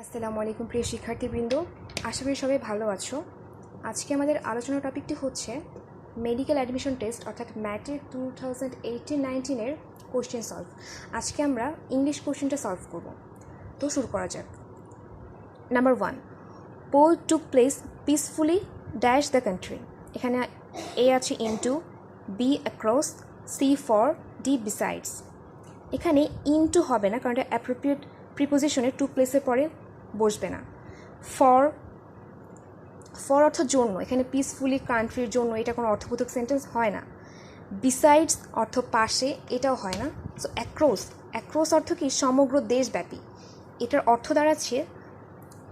আসসালামু আলাইকুম প্রিয় শিক্ষার্থীবৃন্দ, আশা করি সবাই ভালো আছো। আজকে আমাদের আলোচনার টপিকটি হচ্ছে মেডিকেল অ্যাডমিশন টেস্ট অর্থাৎ ম্যাট্রিক 2018-19 কোশ্চেন সলভ। আজকে আমরা ইংলিশ কোশ্চেনটা সলভ করব। তো শুরু করা যাক। Number 1, poll took place peacefully dash the country. এখানে এ আছে into, B across, C for, D besides. এখানে ইনটু হবে না, কারণ এটা অ্যাপ্রোপ্রিয়েট প্রিপোজিশনে টু প্লেসের পরে বসবে না। ফর অর্থ জন্য, এখানে পিসফুলি কান্ট্রির জন্য, এটা কোনো অর্থবোধক সেন্টেন্স হয় না। বিসাইডস অর্থ পাশে, এটাও হয় না। সো অ্যাক্রস অর্থ কি সমগ্র দেশব্যাপী, এটার অর্থ দাঁড়াচ্ছে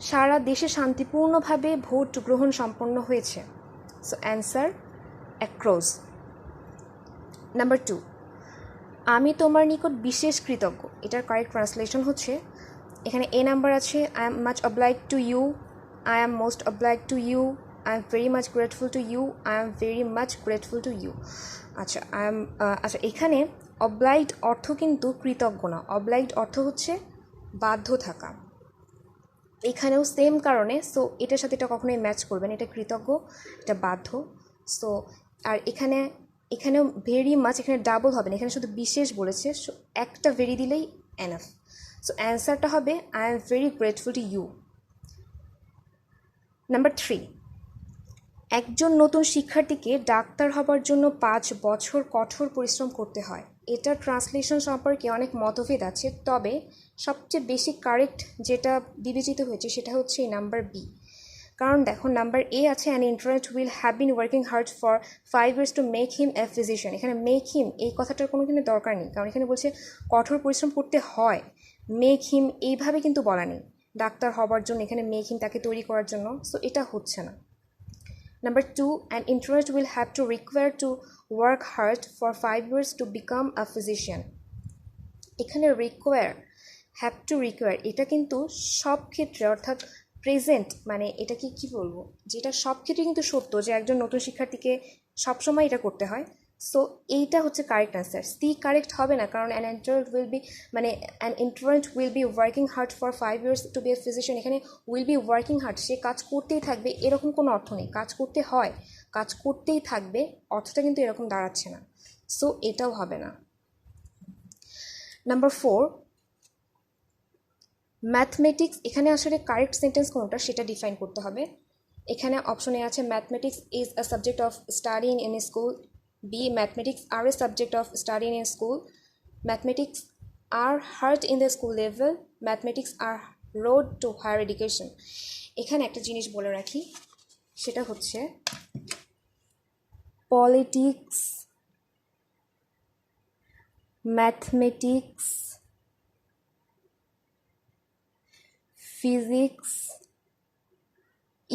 সারা দেশে শান্তিপূর্ণভাবে ভোট গ্রহণ সম্পন্ন হয়েছে। So answer across. নাম্বার 2, আমি তোমার নিকট বিশেষ কৃতজ্ঞ। এটার কারেক্ট ট্রান্সলেশন হচ্ছে, এখানে এ নাম্বার আছে I am much obliged to you, I am most obliged to you, I am very much grateful to you, I am very much grateful to you. আচ্ছা এখানে অবলাইগড অর্থ কিন্তু কৃতজ্ঞ না, অবলাইগড অর্থ হচ্ছে বাধ্য থাকা। এখানেও সেম কারণে, সো এটার সাথে এটা কখনোই ম্যাচ করবে না, এটা কৃতজ্ঞ, এটা বাধ্য। সো আর এখানেও ভেরি মাচ, এখানে ডাবল হবে না, এখানে শুধু বিশেষ বলেছে, একটা ভেরি দিলেই এনাফ। সো অ্যান্সারটা হবে I am very grateful to you. Number 3, একজন নতুন শিক্ষার্থীকে ডাক্তার হবার জন্য 5 বছর কঠোর পরিশ্রম করতে হয়। এটার ট্রান্সলেশন সম্পর্কে অনেক মতভেদ আছে, তবে সবচেয়ে বেশি কারেক্ট যেটা বিবেচিত হয়েছে সেটা হচ্ছে এই নাম্বার বি। কারণ দেখো, নাম্বার এ আছে an interest will have been working hard for 5 years to make him A physician. এখানে মেক হিম এই কথাটার কোনো কিন্তু দরকার নেই, কারণ এখানে বলছে কঠোর পরিশ্রম করতে হয়। মেক হিম এইভাবে কিন্তু বলা নেই ডাক্তার হবার জন্য, এখানে মেক হিম তাকে তৈরি করার জন্য। সো এটা হচ্ছে না। Number 2, an interest will have to require to work hard for 5 years to become a physician. এখানে require, have to require, এটা কিন্তু সব ক্ষেত্রে, অর্থাৎ প্রেজেন্ট, মানে এটা কি বলবো, যেটা সব ক্ষেত্রে কিন্তু সত্য যে একজন নতুন শিক্ষার্থীকে সবসময় এটা করতে হয়। সো এইটা হচ্ছে কারেক্ট অ্যান্সার। সি কারেক্ট হবে না, কারণ an interest will be working hard for 5 years to be a physician. এখানে উইল বি ওয়ার্কিং হার্ড, সে কাজ করতেই থাকবে, এরকম কোনো অর্থ নেই। কাজ করতে হয়, কাজ করতেই থাকবে, অর্থটা কিন্তু এরকম দাঁড়াচ্ছে না। সো এটাও হবে না। নাম্বার 4, ম্যাথমেটিক্স, এখানে আসলে কারেক্ট সেন্টেন্স কোনটা সেটা ডিফাইন করতে হবে। এখানে অপশনে আছে mathematics is a subject of studying in school, B mathematics are a subject of studying in school, mathematics are hard in the school level, mathematics are road to higher education. এখানে একটা জিনিস বলে রাখি, সেটা হচ্ছে politics, mathematics, physics,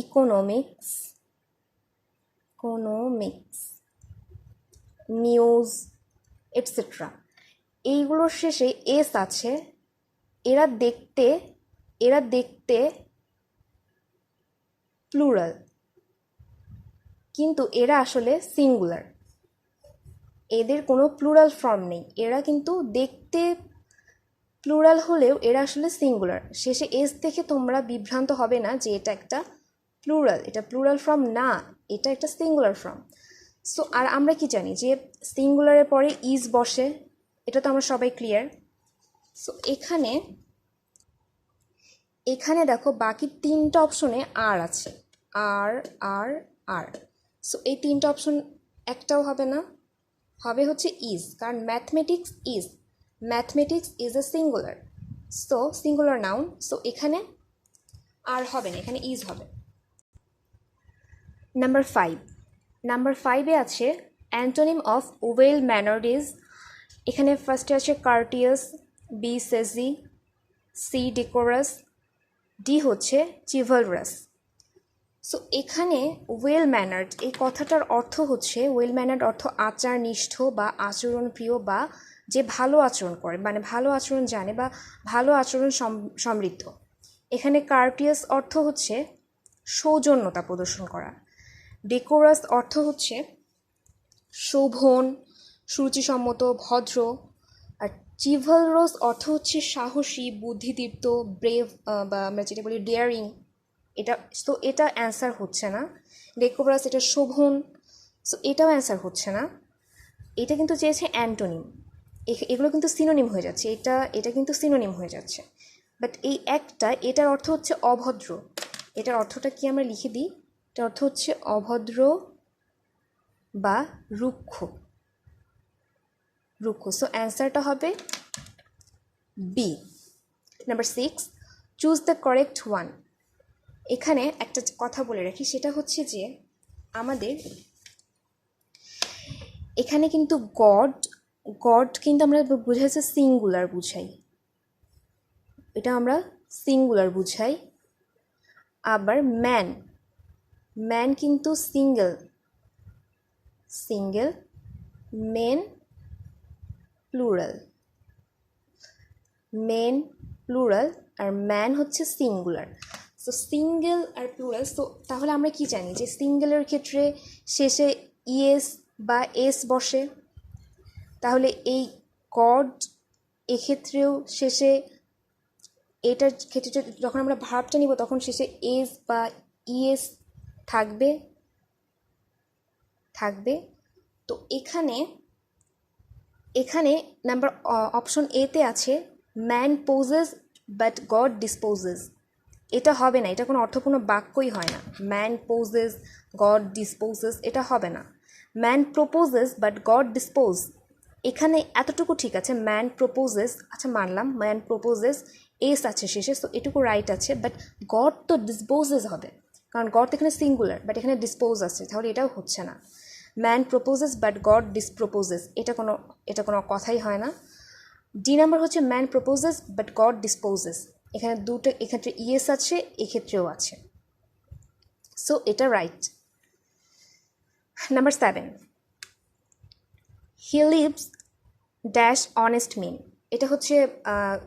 economics, news etcetera, এইগুলোর শেষে S আছে। এরা দেখতে প্লুরাল, কিন্তু এরা আসলে সিঙ্গুলার, এদের কোনো প্লুরাল ফর্ম নেই। এরা কিন্তু দেখতে প্লুরাল হলেও এরা আসলে সিঙ্গুলার। শেষে এস দেখে তোমরা বিভ্রান্ত হবে না যে এটা একটা প্লুরাল, এটা প্লুরাল ফর্ম না, এটা একটা সিঙ্গুলার ফর্ম। সো আর আমরা কি জানি যে সিঙ্গুলারের পরে ইজ বসে, এটা তো আমরা সবাই ক্লিয়ার। সো এখানে দেখো বাকি 3টা অপশনে আর আছে, আর আর আর। সো এই 3টা অপশন একটাও হবে না, হবে হচ্ছে ইজ, কারণ mathematics is a singular, so singular noun. So এখানে আর হবে না, এখানে ইজ হবে। নাম্বার 5-এ আছে অ্যান্টোনিম অফ ওয়েল ম্যানার্ড ইজ। এখানে ফার্স্টে আছে কার্টিয়াস, বি সেজি, সি ডেকোরাস, ডি হচ্ছে চিভালরাস। সো এখানে ওয়েল ম্যানার্ড এই কথাটার অর্থ হচ্ছে, ওয়েল ম্যানার্ড অর্থ আচারনিষ্ঠ বা আচরণপ্রিয়, বা যে ভালো আচরণ করে, মানে ভালো আচরণ জানে বা ভালো আচরণ সমৃদ্ধ। এখানে কার্টিয়াস অর্থ হচ্ছে সৌজন্যতা প্রদর্শন করা, ডেকোরাস অর্থ হচ্ছে শোভন, সুরুচিসম্মত, ভদ্র, আর চিভালরস অর্থ হচ্ছে সাহসী, বুদ্ধিদীপ্ত, ব্রেভ, বা আমরা যেটা বলি ডেয়ারিং। এটা তো এটা অ্যান্সার হচ্ছে না। ডেকোব্রাস এটা শোভন, সো এটাও অ্যান্সার হচ্ছে না। এটা কিন্তু চেয়েছে অ্যান্টোনিম, এগুলো কিন্তু সিনোনিম হয়ে যাচ্ছে, এটা কিন্তু সিনোনিম হয়ে যাচ্ছে। বাট এই একটা, এটার অর্থ হচ্ছে অভদ্র। এটার অর্থটা কি আমরা লিখে দিই, এটার অর্থ হচ্ছে অভদ্র বা রুক্ষ। সো অ্যান্সারটা হবে B. Number 6, choose the correct one. এখানে একটা কথা বলে রাখি, সেটা হচ্ছে যে আমাদের এখানে কিন্তু গড কিন্তু আমরা বুঝাইছে সিঙ্গুলার বুঝাই, এটা আমরা সিঙ্গুলার বুঝাই। আবার ম্যান কিন্তু সিঙ্গেল, মেন প্লুরাল, আর ম্যান হচ্ছে সিঙ্গুলার। সো সিঙ্গেল আর প্লুরাল, সো তাহলে আমরা কি জানি যে সিঙ্গেলের ক্ষেত্রে শেষে ইএস বা এস বসে, তাহলে এই গড এক্ষেত্রেও শেষে, এটার ক্ষেত্রে যখন আমরা ভার্বটা নিব তখন শেষে এস বা ইএস থাকবে। তো এখানে নাম্বার অপশন এতে আছে man poses but God disposes. এটা হবে না, এটা কোনো অর্থপূর্ণ বাক্যই হয় না। ম্যান পোজেস, গড ডিসপোজেস, এটা হবে না। Man proposes but god dispose, এখানে এতটুকু ঠিক আছে। ম্যান প্রপোজেস, আচ্ছা মানলাম, ম্যান প্রপোজেস, এস আছে শেষে, সো এটুকু রাইট আছে। বাট গড তো ডিসপোজেস হবে, কারণ গড এখানে সিঙ্গুলার, বাট এখানে ডিসপোজ আছে, তাহলে এটাও হচ্ছে না। Man proposes but God disproposes, এটা কোনো কথাই হয় না। ডি নাম্বার হচ্ছে man proposes but God disposes, এখানে দুটো, এক্ষেত্রে ইএস আছে, এক্ষেত্রেও আছে, সো এটা right. Number 7, he lives dash honest mean. এটা হচ্ছে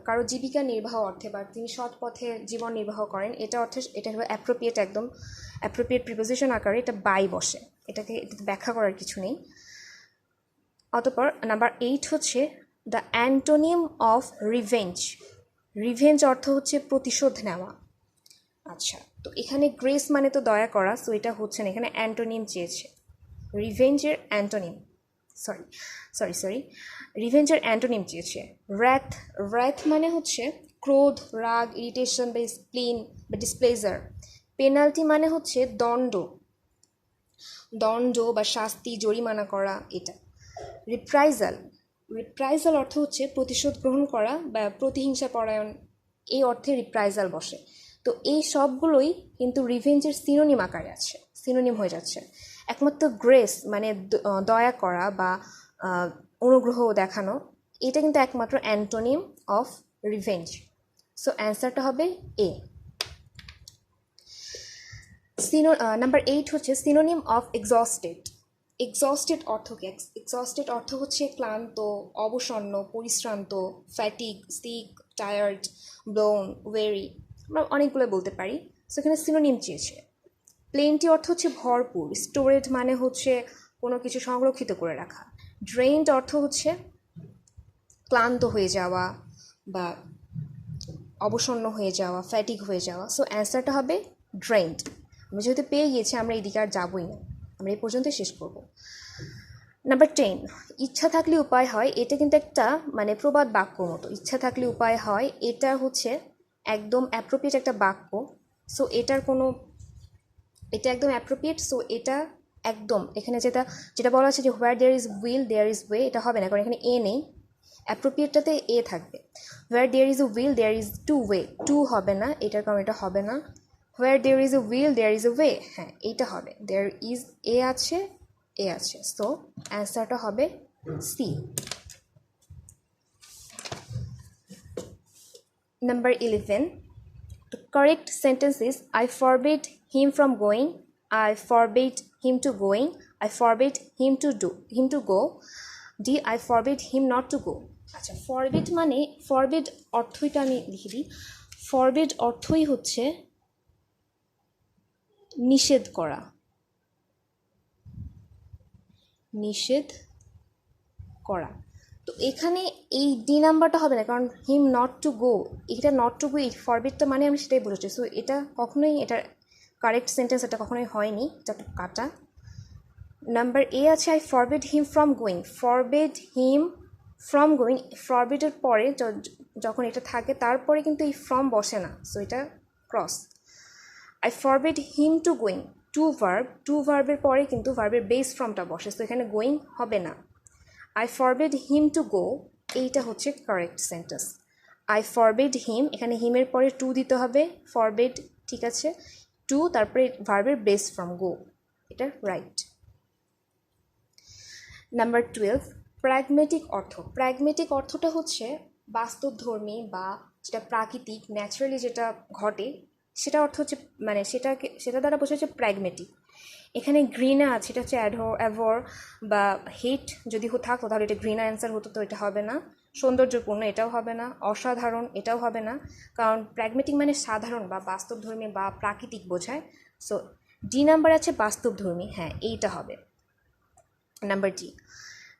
কারো জীবিকা নির্বাহ অর্থে, বা তিনি সৎ পথে জীবন নির্বাহ করেন, এটা অর্থে এটা হলো অ্যাপ্রোপ্রিয়েট, একদম অ্যাপ্রোপ্রিয়েট প্রিপোজিশন এটাকে এটাতে ব্যাখ্যা করার কিছু নেই। অতঃপর নাম্বার 8 হচ্ছে দ্য অ্যান্টোনিম অফ রিভেঞ্জ অর্থ হচ্ছে প্রতিশোধ নেওয়া। আচ্ছা, তো এখানে গ্রেস মানে তো দয়া করা, সো এটা হচ্ছে না, এখানে অ্যান্টোনিম চেয়েছে। রিভেঞ্জের অ্যান্টোনিম চেয়েছে র্যাথ মানে হচ্ছে ক্রোধ, রাগ, ইরিটেশন বা স্প্লিন বা ডিসপ্লেজার। পেনাল্টি মানে হচ্ছে দণ্ড বা শাস্তি, জরিমানা করা, এটা। রিপ্রাইজাল অর্থ হচ্ছে প্রতিশোধ গ্রহণ করা বা প্রতিহিংসা পরায়ণ, এই অর্থে রিপ্রাইজাল বসে। তো এই সবগুলোই কিন্তু রিভেঞ্জের সিনোনিম হয়ে যাচ্ছে। একমাত্র গ্রেস মানে দয়া করা বা অনুগ্রহ দেখানো, এটা কিন্তু একমাত্র অ্যান্টোনিম অফ রিভেঞ্জ। সো অ্যান্সারটা হবে এ। নাম্বার 8 হচ্ছে সিনোনিম অফ এক্সস্টেড অর্থ কি? এক্সস্টেড অর্থ হচ্ছে ক্লান্ত, অবসন্ন, পরিশ্রান্ত, ফ্যাটিগ, সিক, টায়ার্ড, ব্লোন, ওয়েরি, আমরা অনেকগুলো বলতে পারি। সো এখানে সিনোনিম চেয়েছে। প্লেন্টি অর্থ হচ্ছে ভরপুর, স্টোরেজ মানে হচ্ছে কোনো কিছু সংরক্ষিত করে রাখা, ড্রেইনড অর্থ হচ্ছে ক্লান্ত হয়ে যাওয়া বা অবসন্ন হয়ে যাওয়া, ফ্যাটিক হয়ে যাওয়া। সো অ্যান্সারটা হবে ড্রেইনড। আমি যেহেতু পেয়ে গিয়েছি, আমরা এই দিকে আর যাবোই না, আমরা এই পর্যন্তই শেষ করব। নাম্বার 10, ইচ্ছা থাকলে উপায় হয়, এটা কিন্তু একটা মানে প্রবাদ বাক্য মতো। ইচ্ছা থাকলে উপায় হয়, এটা হচ্ছে একদম অ্যাপ্রোপ্রিয়েট একটা বাক্য। সো এটা একদম অ্যাপ্রোপ্রিয়েট। সো এটা একদম, এখানে যেটা বলা আছে যে where there is will there is way, এটা হবে না, কারণ এখানে এ নেই। অ্যাপ্রোপ্রিয়েটটাতে এ থাকবে। Where there is a will there is to way, to হবে না এটার, কারণ এটা হবে না। Where there is a will there is a way, হ্যাঁ এইটা হবে। দেয়ার ইজ এ আছে, সো অ্যান্সারটা হবে C. Number 11, the correct sentence is I forbid him from going, I forbade him to going, I forbade him to go, D I forbid him not to go. আচ্ছা, forbid অর্থইটা আমি লিখে দিই। Forbid অর্থই হচ্ছে নিষেধ করা, তো তো এখানে এই ডি নাম্বারটা হবে না, কারণ হিম নট টু গো, এটা নট টু গো এই ফরবিডটা মানে আমি সেটাই বলেছি। সো এটা কখনোই, এটা কারেক্ট সেন্টেন্স এটা কখনোই হয়নি, এটা কাটা। নাম্বার এ আছে I forbid him from going, forbid him from going, ফরবিডের পরে যখন এটা থাকে তারপরে কিন্তু এই ফ্রম বসে না, সো এটা cross. I forbid him to going, to ভার্বের পরে কিন্তু ভার্বের বেস ফ্রমটা বসে, সো এখানে গোয়িং হবে না। I forbid him to go, এইটা হচ্ছে কারেক্ট সেন্টেন্স। আই ফরবিড হিম, এখানে হিমের পরে টু দিতে হবে, ফরবিড ঠিক আছে, টু তারপরে ভার্বের বেস ফ্রম গো, এটা রাইট। নাম্বার 12, প্র্যাগমেটিক অর্থ। প্র্যাগমেটিক অর্থটা হচ্ছে বাস্তবধর্মী বা যেটা প্রাকৃতিক, ন্যাচারালি যেটা ঘটে সেটা অর্থ হচ্ছে, মানে সেটা দ্বারা বোঝা হচ্ছে প্র্যাগমেটিক। এখানে ঘৃণা আছে, এটা হচ্ছে অ্যাভর বা হেট যদি থাকতো তাহলে এটা ঘৃণা অ্যান্সার হতো, তো এটা হবে না। সৌন্দর্যপূর্ণ, এটাও হবে না। অসাধারণ, এটাও হবে না, কারণ প্র্যাগমেটিক মানে সাধারণ বা বাস্তবধর্মী বা প্রাকৃতিক বোঝায়। সো ডি নাম্বার আছে বাস্তবধর্মী, হ্যাঁ এইটা হবে নাম্বার ডি।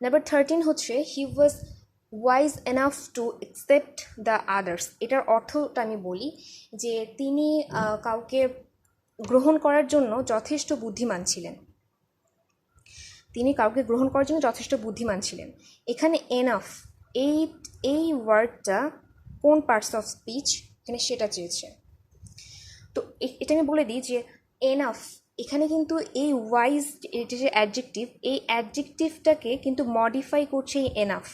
নাম্বার 13 হচ্ছে he was wise enough to accept the others. এটার অর্থটা আমি বলি যে তিনি কাউকে গ্রহণ করার জন্য যথেষ্ট বুদ্ধিমান ছিলেন, তিনি কাউকে গ্রহণ করার জন্য যথেষ্ট বুদ্ধিমান ছিলেন। এখানে এনাফ, এই ওয়ার্ডটা কোন পার্টস অফ স্পিচ, এখানে সেটা চেয়েছে। তো এটা আমি বলে দিই যে এনাফ, এখানে কিন্তু এই ওয়াইজ, এটা যে অ্যাডজেক্টিভ, এই অ্যাডজেক্টিভটাকে কিন্তু মডিফাই করছে এই এনাফ।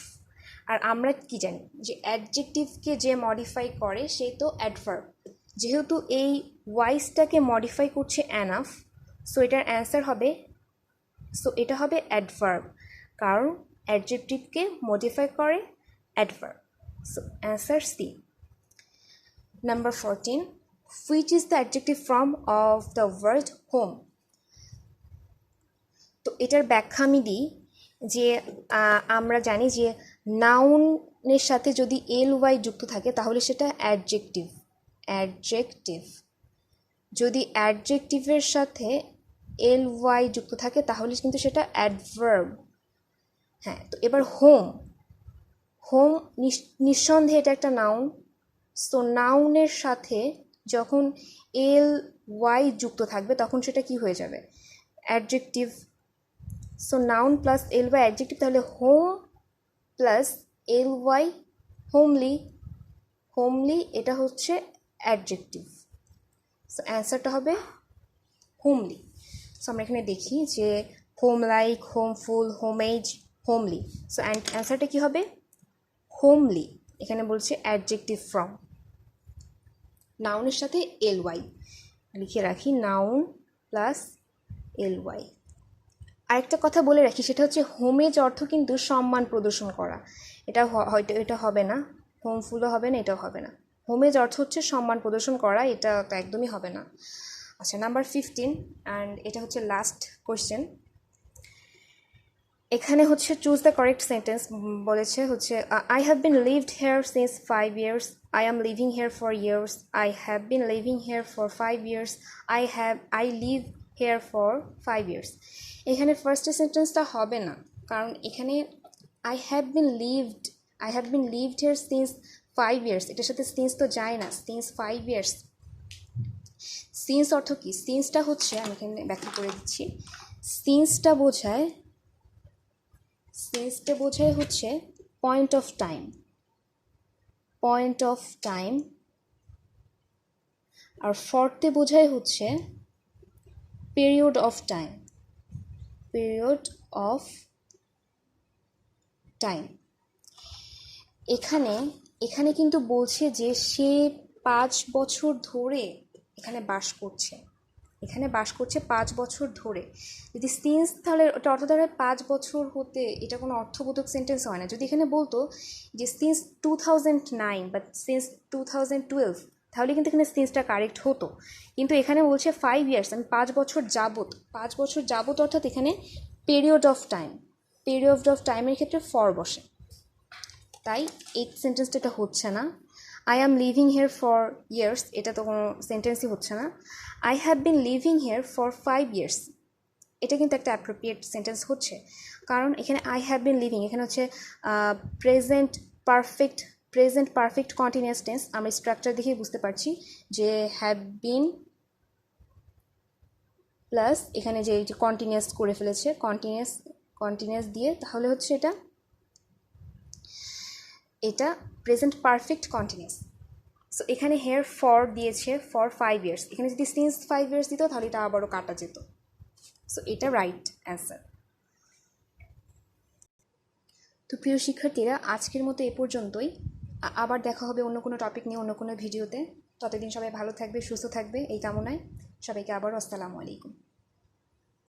আর আমরা কি জানি যে অ্যাডজেক্টিভকে যে মডিফাই করে সে তো অ্যাডভার্ব, যেহেতু এই ওয়াইজটাকে মডিফাই করছে এনাফ, সো এটার অ্যান্সার হবে, সো এটা হবে অ্যাডভার্ব, কারণ অ্যাডজেক্টিভকে মডিফাই করে adverb. So answer C. Number 14, which is the adjective form of the word home? তো এটার ব্যাখ্যা আমি দিই যে আমরা জানি যে নাউনের সাথে যদি এল ওয়াই যুক্ত থাকে তাহলে সেটা অ্যাডজেক্টিভ, যদি অ্যাডজেক্টিভের সাথে এল ওয়াই যুক্ত থাকে তাহলে কিন্তু সেটা অ্যাডভার্ব। হ্যাঁ, তো এবার হোম নিঃসন্দেহে এটা একটা নাউন, সো নাউনের সাথে যখন এল ওয়াই যুক্ত থাকবে তখন সেটা কি হয়ে যাবে, adjective. So noun plus L Y adjective, তাহলে home plus L Y homely এটা হচ্ছে অ্যাডজেক্টিভ। সো অ্যান্সারটা হবে হোমলি। সো আমরা এখানে দেখি যে home like, homeful, homage, homely. So অ্যান্সারটা কী হবে, হোমলি। এখানে বলছে অ্যাডজেক্টিভ ফর্ম, নাউনের সাথে এল ওয়াই, লিখে রাখি নাউন প্লাস এল ওয়াই। আরেকটা কথা বলে রাখি, সেটা হচ্ছে হোমেজ অর্থ কিন্তু সম্মান প্রদর্শন করা, এটা হয়তো এটা হবে না, হোমফুলও হবে না, এটাও হবে না। হোমেজ অর্থ হচ্ছে সম্মান প্রদর্শন করা, এটা তো একদমই হবে না। আচ্ছা, নাম্বার 15, অ্যান্ড এটা হচ্ছে লাস্ট কোয়েশ্চেন। এখানে হচ্ছে চুজ দ্য কারেক্ট সেন্টেন্স বলেছে হচ্ছে I have been lived here since 5 years, I am living here for years, I have been living here for 5 years, I live here for 5 years। এখানে ফার্স্টের সেন্টেন্সটা হবে না, কারণ এখানে I have been lived here since 5 years, এটার সাথে since তো যায় না, সিন্স 5 years। সিন্স অর্থ কি, সিন্সটা হচ্ছে, আমি এখানে ব্যাখ্যা করে দিচ্ছি, সিন্সটা বোঝায় হচ্ছে পয়েন্ট অফ টাইম, আর ফরতে বোঝায় হচ্ছে পিরিয়ড অফ টাইম। এখানে কিন্তু বলছে যে সে 5 বছর ধরে এখানে বাস করছে 5 বছর ধরে। যদি সিন্স, তাহলে ওটা অর্থ দাঁড়ায় 5 বছর হতে, এটা কোনো অর্থবোধক সেন্টেন্স হয় না। যদি এখানে বলতো যে সিন্স 2009 বা সিন্স 2012, তাহলে কিন্তু এখানে সিন্সটা কারেক্ট হতো, কিন্তু এখানে বলছে 5 years, আমি 5 বছর যাবত, অর্থাৎ এখানে পিরিয়ড অফ টাইমের ক্ষেত্রে ফর বসে, তাই এই সেন্টেন্সটা এটা হচ্ছে না। I am living here for years, এটা তো কোনো সেন্টেন্সই হচ্ছে না। I have been living here for 5 years, এটা কিন্তু একটা অ্যাপ্রোপ্রিয়েট সেন্টেন্স হচ্ছে, কারণ এখানে আই হ্যাভ বিন লিভিং, এখানে হচ্ছে প্রেজেন্ট পারফেক্ট কন্টিনিউয়াস টেন্স। আমরা স্ট্রাকচার দেখেই বুঝতে পারছি যে হ্যাভ বিন প্লাস এখানে যে কন্টিনিউয়াস করে ফেলেছে, কন্টিনিউয়াস দিয়ে, তাহলে হচ্ছে এটা প্রেজেন্ট পারফেক্ট কন্টিনিউয়াস। সো এখানে হেয়ার ফর দিয়েছে ফর 5 ইয়ার্স, এখানে যদি সিন্স 5 ইয়ার্স দিত তাহলে এটা আবারও কাটা যেত। সো এটা রাইট অ্যান্সার। তো প্রিয় শিক্ষার্থীরা, আজকের মতো এ পর্যন্তই। আবার দেখা হবে অন্য কোনো টপিক নিয়ে অন্য কোনো ভিডিওতে। ততদিন সবাই ভালো থাকবে, সুস্থ থাকবে এই কামনায়। সবাইকে আবারও আসসালামু আলাইকুম।